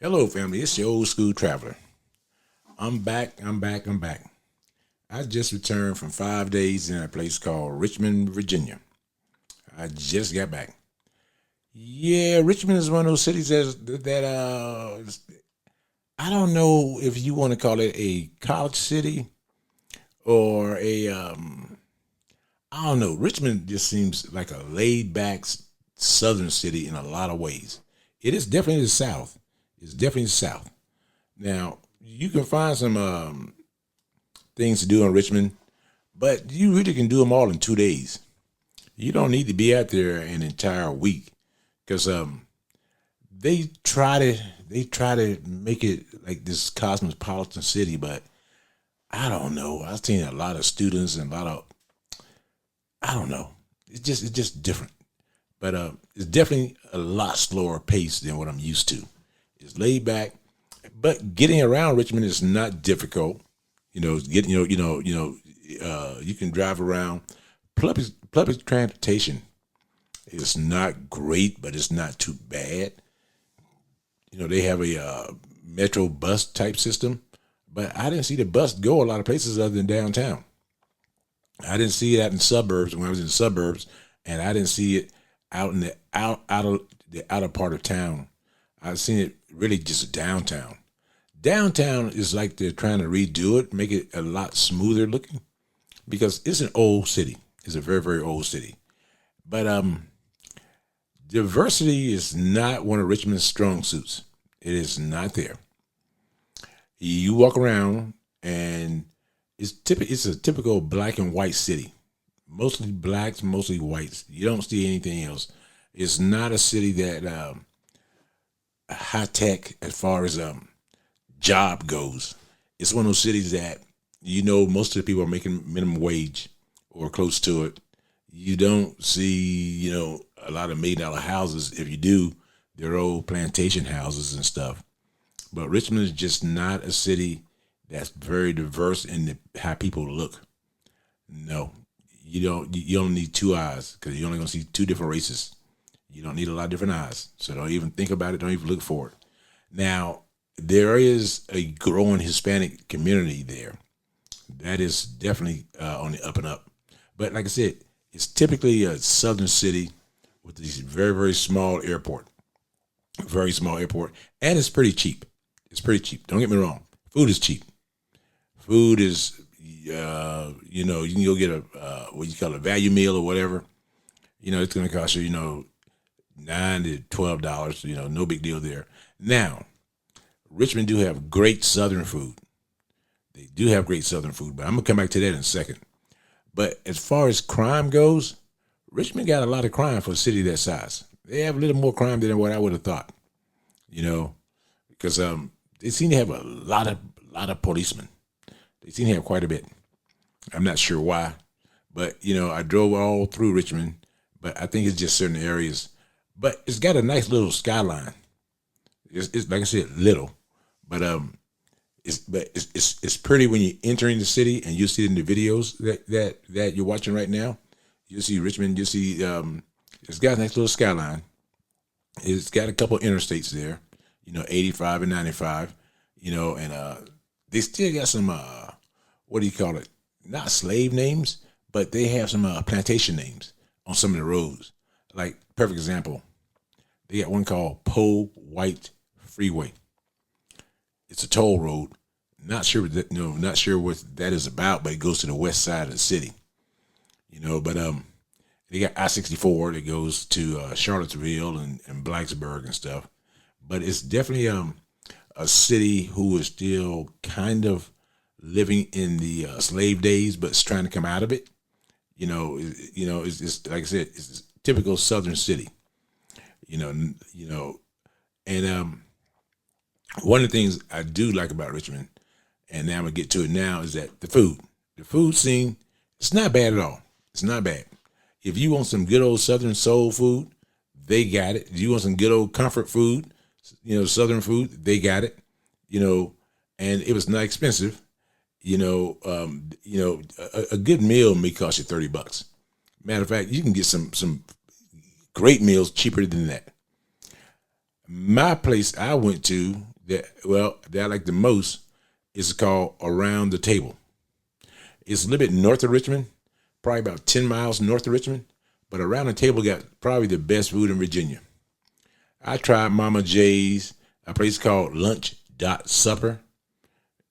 Hello, family. It's your old school traveler. I'm back. I'm back. I just returned from 5 days in a place called Richmond, Virginia. I just got back. Yeah, Richmond is one of those cities that I don't know if you want to call it a college city or I don't know. Richmond just seems like a laid back southern city in a lot of ways. It is definitely the South. It's definitely the South. Now, you can find some things to do in Richmond, but you really can do them all in 2 days. You don't need to be out there an entire week because they try to they try to make it like this cosmopolitan city, but I don't know. I've seen a lot of students and a lot of I don't know. It's just different, but it's definitely a lot slower pace than what I'm used to. It's laid back, but getting around Richmond is not difficult. You can drive around. Public transportation is not great, but it's not too bad. They have a metro bus type system, but I didn't see the bus go a lot of places other than downtown. I didn't see it out in the suburbs when I was in the suburbs, and I didn't see it out in the out of the outer part of town. I've seen it really just downtown. Downtown is like they're trying to redo it, make it a lot smoother looking because it's an old city. It's a very, very old city. But diversity is not one of Richmond's strong suits. It is not there. You walk around and it's a typical black and white city. Mostly blacks, mostly whites. You don't see anything else. It's not a city that high tech as far as job goes. It's one of those cities that most of the people are making minimum wage or close to it. You don't see a lot of $1 million houses. If you do, they're old plantation houses and stuff. But Richmond is just not a city that's very diverse in how people look. No, you don't. You only need two eyes because you're only gonna see two different races. You don't need a lot of different eyes, so don't even think about it. Don't even look for it. Now, there is a growing Hispanic community there. That is definitely on the up and up. But like I said, it's typically a southern city with this very, very small airport, and it's pretty cheap. It's pretty cheap. Don't get me wrong. Food is cheap. Food is, you can go get a what you call a value meal or whatever. It's going to cost you, $9 to $12. No big deal there. Now, Richmond do have great Southern food. They do have great Southern food, but I'm gonna come back to that in a second. But as far as crime goes, Richmond got a lot of crime for a city that size. They have a little more crime than what I would have thought. Because they seem to have a lot of policemen. They seem to have quite a bit. I'm not sure why, but I drove all through Richmond, but I think it's just certain areas. But it's got a nice little skyline. It's like I said, little, but it's pretty when you're entering the city, and you see it in the videos that you're watching right now. You see Richmond. You see it's got a nice little skyline. It's got a couple interstates there, 85 and 95, and they still got some what do you call it? Not slave names, but they have some plantation names on some of the roads. Like perfect example, they got one called Po White Freeway. It's a toll road. Not sure what that is about, but it goes to the west side of the city. But they got I-64 that goes to Charlottesville and Blacksburg and stuff. But it's definitely a city who is still kind of living in the slave days, but it's trying to come out of it. It's like I said, it's a typical Southern city. And one of the things I do like about Richmond, and now I'm gonna get to it now, is that the food scene, it's not bad at all. It's not bad. If you want some good old Southern soul food, they got it. If you want some good old comfort food, Southern food, they got it. And it was not expensive. A good meal may cost you $30. Matter of fact, you can get some great meals cheaper than that. My place I went to that I like the most is called Around the Table. It's a little bit north of Richmond, probably about 10 miles north of Richmond. But Around the Table got probably the best food in Virginia. I tried Mama J's, a place called Lunch Dot Supper.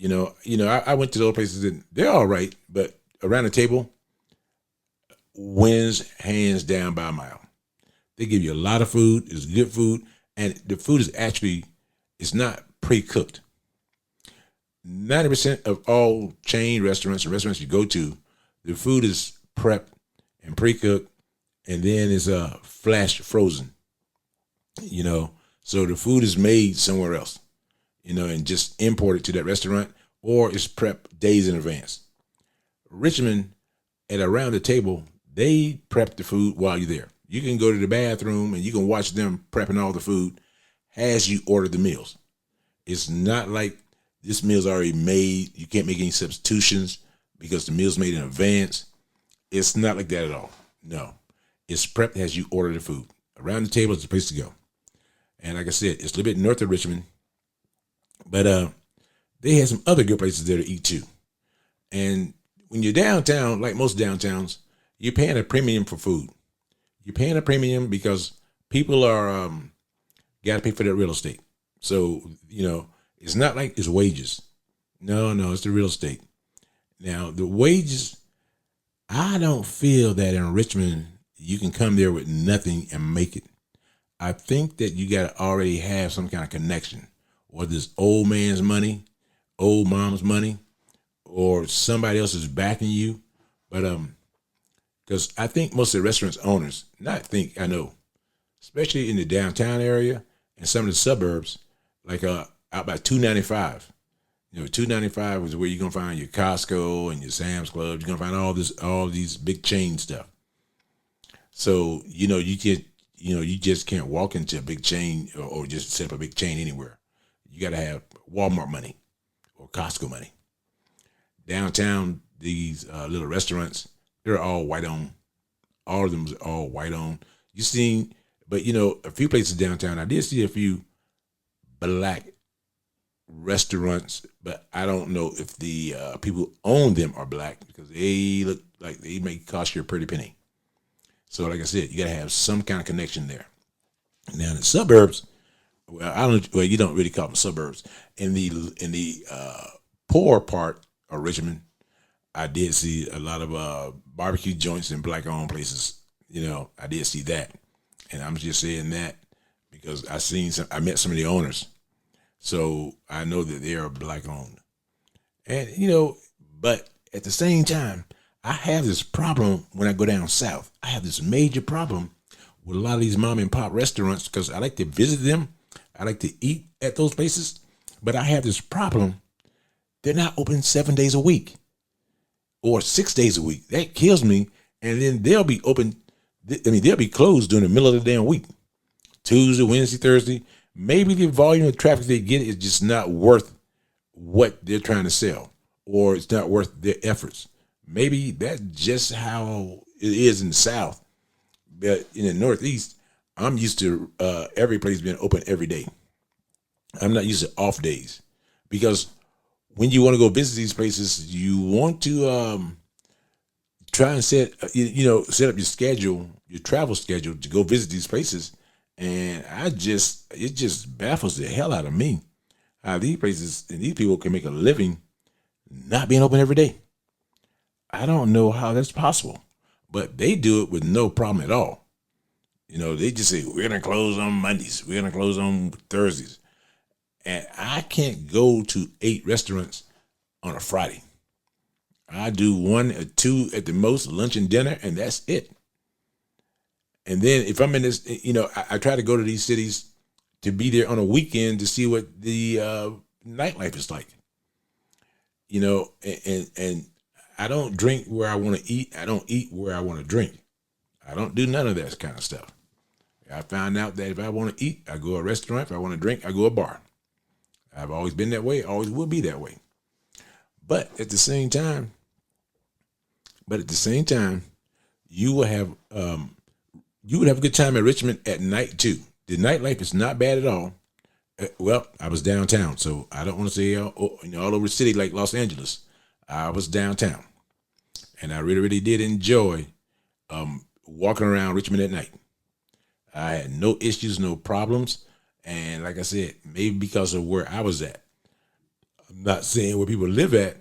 I went to those places and they're all right, but Around the Table wins hands down by a mile. They give you a lot of food. It's good food, and the food is actually, it's not pre-cooked. 90% of all chain restaurants or restaurants you go to, the food is prepped and pre-cooked, and then it's flash frozen. So the food is made somewhere else, and just imported to that restaurant, or it's prepped days in advance. Richmond, at Around the Table, they prep the food while you're there. You can go to the bathroom and you can watch them prepping all the food as you order the meals. It's not like this meal's already made. You can't make any substitutions because the meal's made in advance. It's not like that at all. No. It's prepped as you order the food. Around the Table is the place to go. And like I said, it's a little bit north of Richmond. But they have some other good places there to eat too. And when you're downtown, like most downtowns, you're paying a premium for food. You're paying a premium because people are got to pay for their real estate. So, it's not like it's wages. No, it's the real estate. Now, the wages, I don't feel that in Richmond you can come there with nothing and make it. I think that you got to already have some kind of connection, whether it's old man's money, old mom's money, or somebody else is backing you. But because I think most of the restaurants owners, I know, especially in the downtown area and some of the suburbs, like out by 295. 295 is where you're gonna find your Costco and your Sam's Club. You're gonna find all these big chain stuff. So you just can't walk into a big chain or just set up a big chain anywhere. You got to have Walmart money or Costco money. Downtown, these little restaurants, they're all white owned. All of them are all white owned. But a few places downtown, I did see a few black restaurants, but I don't know if the people who own them are black because they look like they may cost you a pretty penny. So like I said, you got to have some kind of connection there. Now in the suburbs, you don't really call them suburbs. In the poor part of Richmond, I did see a lot of barbecue joints and black owned places. I did see that. And I'm just saying that because I met some of the owners. So I know that they are black owned. And, but at the same time, I have this problem when I go down south. I have this major problem with a lot of these mom and pop restaurants because I like to visit them. I like to eat at those places. But I have this problem. They're not open 7 days a week or 6 days a week. That kills me. And then they'll be open. They'll be closed during the middle of the damn week. Tuesday, Wednesday, Thursday. Maybe the volume of traffic they get is just not worth what they're trying to sell, or it's not worth their efforts. Maybe that's just how it is in the South. But in the Northeast, I'm used to every place being open every day. I'm not used to off days because when you want to go visit these places, you want to try and set up your schedule, your travel schedule to go visit these places. And it just baffles the hell out of me how these places and these people can make a living not being open every day. I don't know how that's possible, but they do it with no problem at all. They just say, we're going to close on Mondays. We're going to close on Thursdays. And I can't go to 8 restaurants on a Friday. I do 1 or 2 at the most, lunch and dinner, and that's it. And then if I'm in this, I try to go to these cities to be there on a weekend to see what the nightlife is like. And I don't drink where I want to eat. I don't eat where I want to drink. I don't do none of that kind of stuff. I found out that if I want to eat, I go to a restaurant. If I want to drink, I go to a bar. I've always been that way, always will be that way. But at the same time, you will have a good time at Richmond at night too. The nightlife is not bad at all. Well, I was downtown, so I don't want to say all over the city like Los Angeles. I was downtown, and I really, really did enjoy walking around Richmond at night. I had no issues, no problems, and like I said, maybe because of where I was at. I'm not saying where people live at.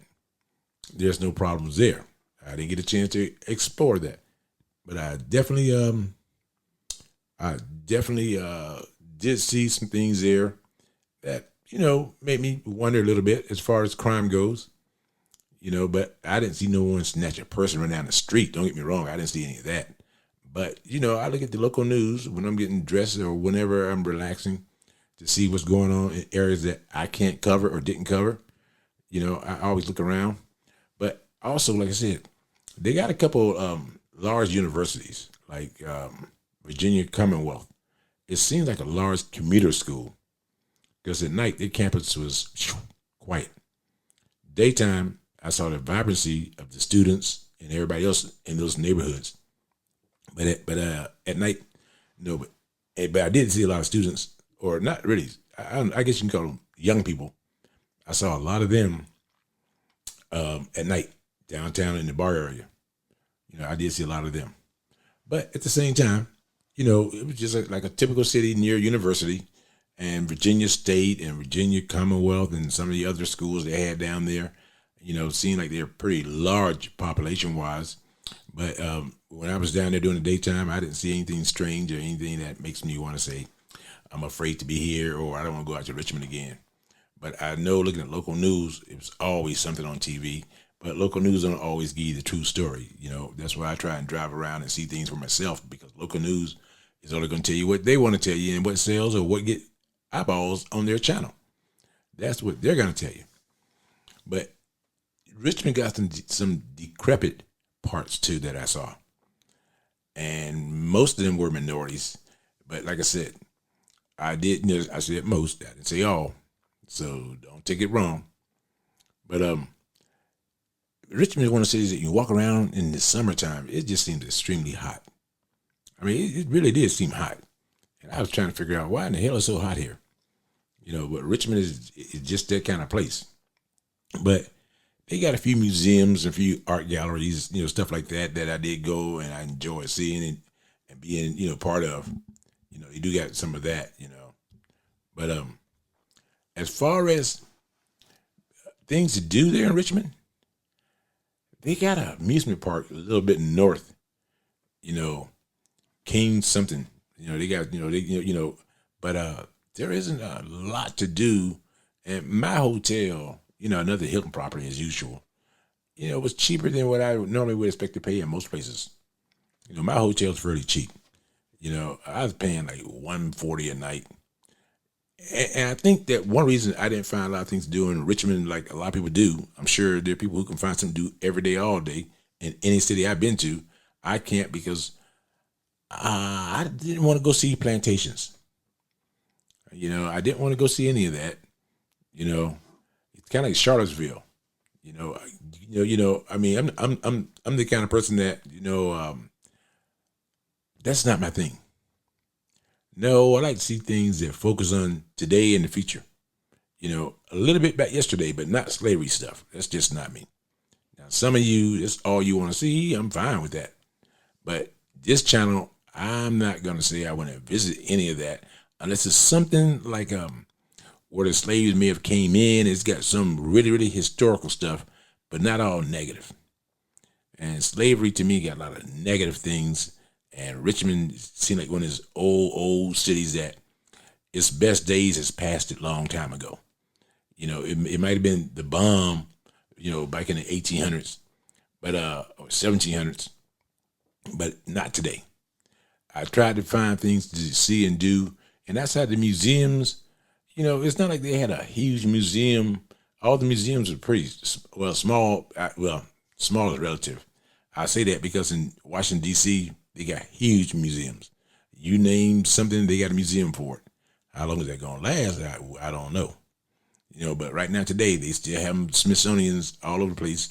There's no problems there. I didn't get a chance to explore that, but I definitely did see some things there that made me wonder a little bit as far as crime goes. But I didn't see no one snatch a person run down the street. Don't get me wrong, I didn't see any of that. But I look at the local news when I'm getting dressed or whenever I'm relaxing to see what's going on in areas that I can't cover or didn't cover. I always look around. But also, like I said, they got a couple large universities like Virginia Commonwealth. It seems like a large commuter school because at night their campus was quiet. Daytime, I saw the vibrancy of the students and everybody else in those neighborhoods. But at night, no. But I did see a lot of students, or not really. I guess you can call them young people. I saw a lot of them at night downtown in the bar area. I did see a lot of them. But at the same time, it was just like a typical city near university, and Virginia State and Virginia Commonwealth and some of the other schools they had down there. Seemed like they're pretty large population wise. But when I was down there during the daytime, I didn't see anything strange or anything that makes me want to say, I'm afraid to be here or I don't want to go out to Richmond again. But I know looking at local news, it was always something on TV. But local news don't always give you the true story. That's why I try and drive around and see things for myself, because local news is only going to tell you what they want to tell you and what sells or what get eyeballs on their channel. That's what they're going to tell you. But Richmond got some decrepit parts too that I saw. And most of them were minorities. But like I said, I said most, I didn't say all. So don't take it wrong. But Richmond is one of the cities that you walk around in the summertime, it just seems extremely hot. I mean, it really did seem hot. And I was trying to figure out why in the hell it's so hot here. But Richmond is just that kind of place. But they got a few museums, a few art galleries, stuff like that I did go and I enjoy seeing and being, part of. You do got some of that, But as far as things to do there in Richmond, they got an amusement park a little bit north, King something, they got, but there isn't a lot to do. And my hotel, another Hilton property as usual, it was cheaper than what I normally would expect to pay in most places. My hotel's fairly cheap. I was paying like $140 a night. And I think that one reason I didn't find a lot of things to do in Richmond like a lot of people do, I'm sure there are people who can find something to do every day, all day in any city I've been to. I can't because I didn't want to go see plantations. I didn't want to go see any of that. It's kind of like Charlottesville. I mean, I'm the kind of person that that's not my thing. No, I like to see things that focus on today and the future. A little bit back yesterday, but not slavery stuff. That's just not me. Now, some of you, that's all you want to see. I'm fine with that. But this channel, I'm not going to say I want to visit any of that unless it's something like where the slaves may have came in. It's got some really, really historical stuff, but not all negative. And slavery to me got a lot of negative things. And Richmond seemed like one of those old cities that its best days has passed it a long time ago. It might have been the bomb, back in the 1800s, but or 1700s, but not today. I tried to find things to see and do, and outside the museums, it's not like they had a huge museum. All the museums are pretty small. Small is relative. I say that because in Washington D.C. they got huge museums. You name something, they got a museum for it. How long is that gonna last? I don't know. But right now today they still have Smithsonian's all over the place,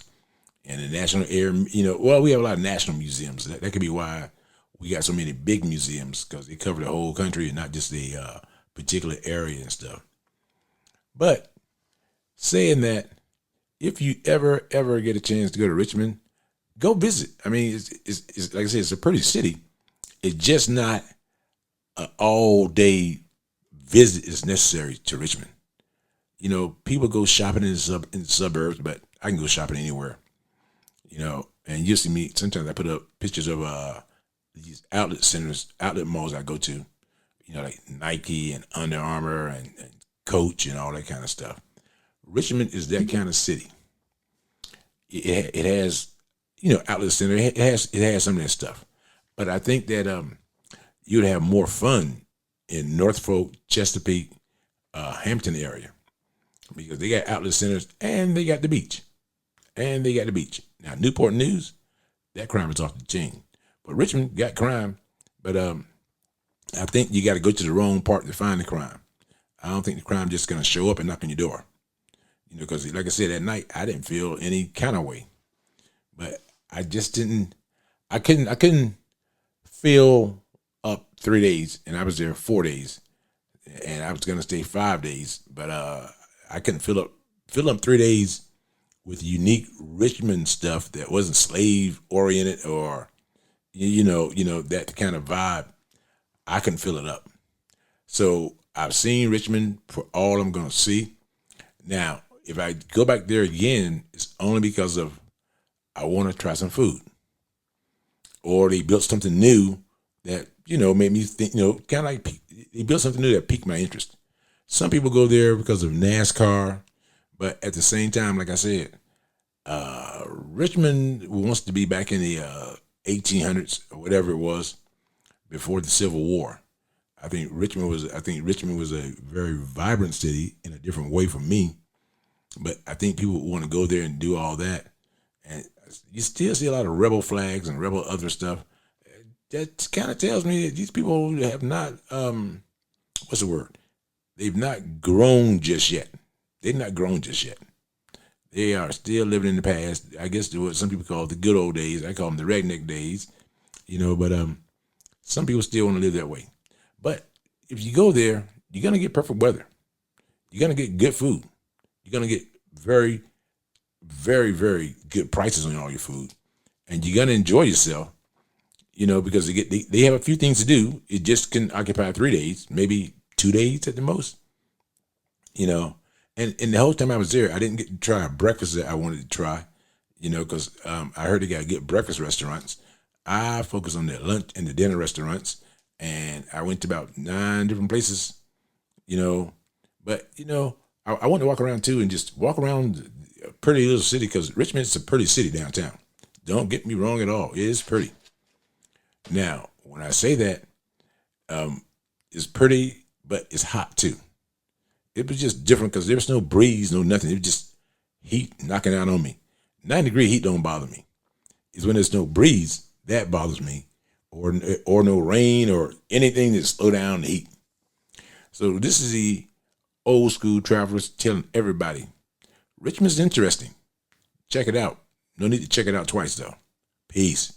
and the national air. We have a lot of national museums. That could be why we got so many big museums, because they cover the whole country and not just a particular area and stuff. But saying that, if you ever get a chance to go to Richmond, go visit. I mean, it's like I said, it's a pretty city. It's just not an all day visit is necessary to Richmond. You know, people go shopping in the suburbs, but I can go shopping anywhere. You know, and you'll see me sometimes. I put up pictures of these outlet centers, outlet malls I go to. You know, like Nike and Under Armour and Coach and all that kind of stuff. Richmond is that kind of city. It has, you know, outlet center. It has some of that stuff. But I think that you'd have more fun in Norfolk, Chesapeake, Hampton area, because they got outlet centers and they got the beach. Now, Newport News, that crime is off the chain. But Richmond got crime, but I think you got to go to the wrong part to find the crime. I don't think the crime just going to show up and knock on your door. You know, because like I said, at night, I didn't feel any kind of way. But I just didn't, I couldn't fill up 3 days, and I was there 4 days. And I was going to stay 5 days, but I couldn't fill up 3 days with unique Richmond stuff that wasn't slave oriented or, you know, that kind of vibe. I couldn't fill it up. So I've seen Richmond for all I'm going to see. Now, if I go back there again, it's only because of I want to try some food, or they built something new that, you know, made me think, you know, kind of like they built something new that piqued my interest. Some people go there because of NASCAR, but at the same time, like I said, Richmond wants to be back in the 1800s or whatever it was before the Civil War. I think Richmond was a very vibrant city in a different way from me, but I think people want to go there and do all that, and you still see a lot of rebel flags and rebel other stuff. That kind of tells me that these people have not, what's the word? They've not grown just yet. They've not grown just yet. They are still living in the past. I guess what some people call the good old days. I call them the redneck days, you know, but some people still want to live that way. But if you go there, you're going to get perfect weather. You're going to get good food. You're going to get very, very, very good prices on all your food. And you're going to enjoy yourself, you know, because they have a few things to do. It just can occupy 3 days, maybe 2 days at the most, you know. And the whole time I was there, I didn't get to try a breakfast that I wanted to try, you know, because I heard they got good breakfast restaurants. I focused on the lunch and the dinner restaurants, and I went to about 9 different places, you know. But, you know, I want to walk around too and just walk around a pretty little city, because Richmond is a pretty city downtown. Don't get me wrong at all. It is pretty. Now, when I say that, it's pretty, but it's hot too. It was just different because there was no breeze, no nothing. It was just heat knocking out on me. 90-degree heat don't bother me. It's when there's no breeze that bothers me, or no rain or anything that slow down the heat. So this is the Old School Travelers telling everybody, Richmond's interesting. Check it out. No need to check it out twice though. Peace.